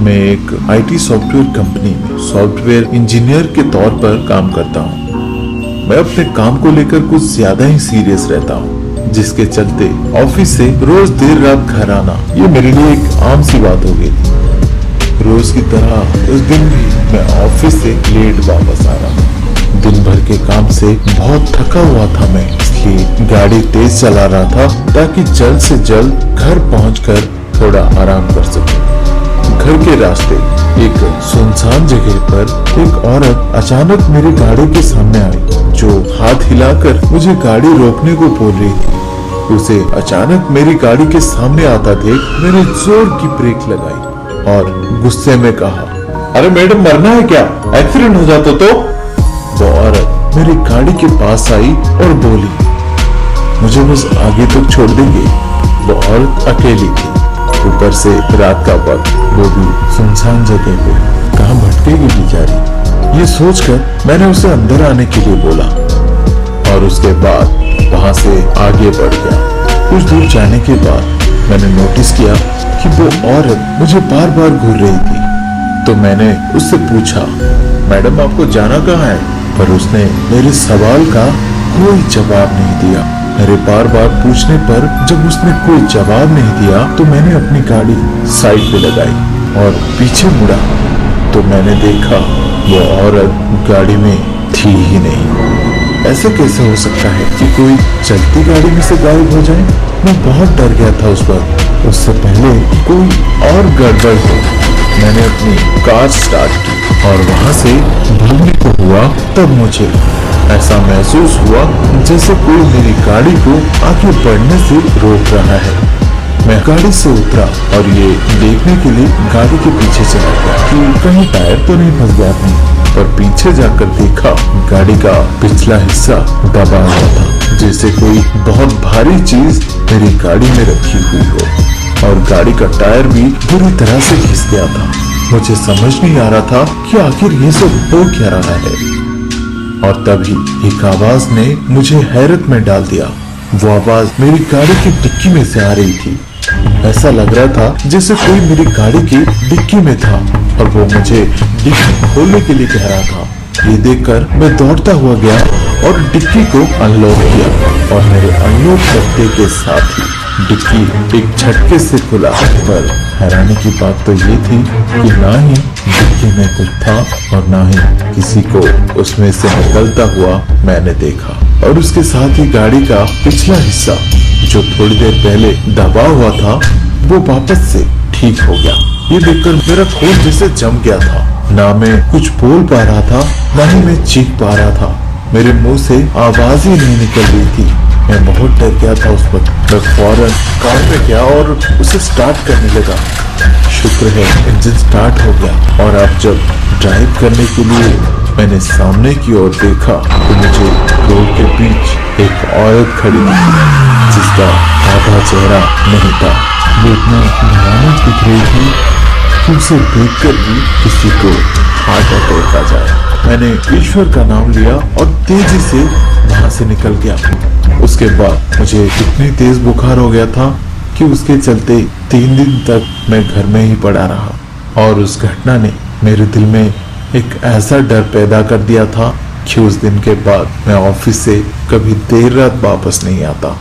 मैं एक IT software company में सॉफ्टवेयर इंजीनियर के तौर पर काम करता हूँ। मैं अपने काम को लेकर कुछ ज्यादा ही सीरियस रहता हूँ, जिसके चलते ऑफिस से रोज देर रात घर आना ये मेरे लिए एक आम सी बात हो गई थी। रोज की तरह उस दिन भी मैं ऑफिस से लेट वापस आ रहा हूँ। दिन भर के काम से बहुत थका हुआ था मैं, इसलिए गाड़ी तेज चला रहा था ताकि जल्द से जल्द घर पहुंचकर थोड़ा आराम कर सकूं। घर के रास्ते एक सुनसान जगह पर एक औरत अचानक मेरी गाड़ी के सामने आई, जो हाथ हिलाकर मुझे गाड़ी रोकने को बोल रही थी। उसे अचानक मेरी गाड़ी के सामने आता देख मैंने जोर की ब्रेक लगाई और गुस्से में कहा, अरे मैडम मरना है क्या? एक्सीडेंट हो जाता तो? वो औरत मेरी गाड़ी के पास आई और बोली, मुझे बस आगे तक छोड़ देंगे? वो औरत अकेली थी, ऊपर से रात का वक्त, वो भी सुनसान जगह पे, कहाँ भटकेगी बेचारी। ये सोचकर मैंने उसे अंदर आने के लिए बोला और उसके बाद वहां से आगे बढ़ गया। कुछ दूर जाने के बाद मैंने नोटिस किया कि वो औरत मुझे बार बार घूर रही थी। तो मैंने उससे पूछा, मैडम आपको जाना कहाँ है? पर उसने मेरे सवाल का कोई जवाब नहीं दिया। मेरे बार बार पूछने पर जब उसने कोई जवाब नहीं दिया तो मैंने अपनी गाड़ी साइड पे लगाई और पीछे मुड़ा तो मैंने देखा वो औरत गाड़ी में थी ही नहीं। ऐसे कैसे हो सकता है कि कोई चलती गाड़ी में से गायब हो जाए? मैं बहुत डर गया था उस वक्त। उससे पहले कोई और गड़बड़ हो, मैंने अपनी कार स्टार्ट की और वहां से भागने को हुआ। तब मुझे ऐसा महसूस हुआ जैसे कोई मेरी गाड़ी को आगे बढ़ने से रोक रहा है। मैं गाड़ी से उतरा और ये देखने के लिए गाड़ी के पीछे चला गया कि कहीं टायर तो नहीं फंस गया अपनी। पर पीछे जाकर देखा गाड़ी का पिछला हिस्सा दबा हुआ था, जैसे कोई बहुत भारी चीज मेरी गाड़ी में रखी हुई हो और गाड़ी का टायर भी बुरी तरह से घिस गया था। मुझे समझ नहीं आ रहा था कि आखिर ये सब हो क्या रहा है। और तभी एक आवाज ने मुझे हैरत में डाल दिया। वो आवाज मेरी गाड़ी की डिक्की में से आ रही थी। ऐसा लग रहा था जैसे कोई मेरी गाड़ी की डिक्की में था और वो मुझे डिक्की खोलने के लिए कह रहा था। ये देखकर मैं दौड़ता हुआ गया और डिक्की को अनलॉक किया और मेरे अनलॉक करने के साथ ही डिक्की एक झटके से खुला। पर हैरानी की बात तो ये थी कि ना ही डिक्की में कुछ था और ना ही किसी को उसमें से निकलता हुआ मैंने देखा। और उसके साथ ही गाड़ी का पिछला हिस्सा जो थोड़ी देर पहले दबा हुआ था वो वापस से ठीक हो गया। ये देखकर मेरा खून जैसे जम गया था। ना मैं कुछ बोल पा रहा था, ना ही मैं चीख पा रहा था। मेरे मुंह से आवाज ही नहीं निकल रही थी। मैं बहुत डर गया था उस वक्त। मैं फौरन कार में गया और उसे स्टार्ट करने लगा। शुक्र है इंजन स्टार्ट हो गया और अब जब ड्राइव करने के लिए मैंने सामने की ओर देखा तो मुझे रोड के बीच एक औरत खड़ी थी, जिसका आधा चेहरा नहीं था। वो इतना भयानक दिख रही थी कि उसे देखकर भी किसी को हार्ट अटैक आ जाए। मैंने ईश्वर का नाम लिया और तेजी से वहां से निकल गया। उसके बाद मुझे इतनी तेज बुखार हो गया था कि उसके चलते 3 दिन तक मैं घर में ही पड़ा रहा। और उस घटना ने मेरे दिल में एक ऐसा डर पैदा कर दिया था कि उस दिन के बाद मैं ऑफिस से कभी देर रात वापस नहीं आता।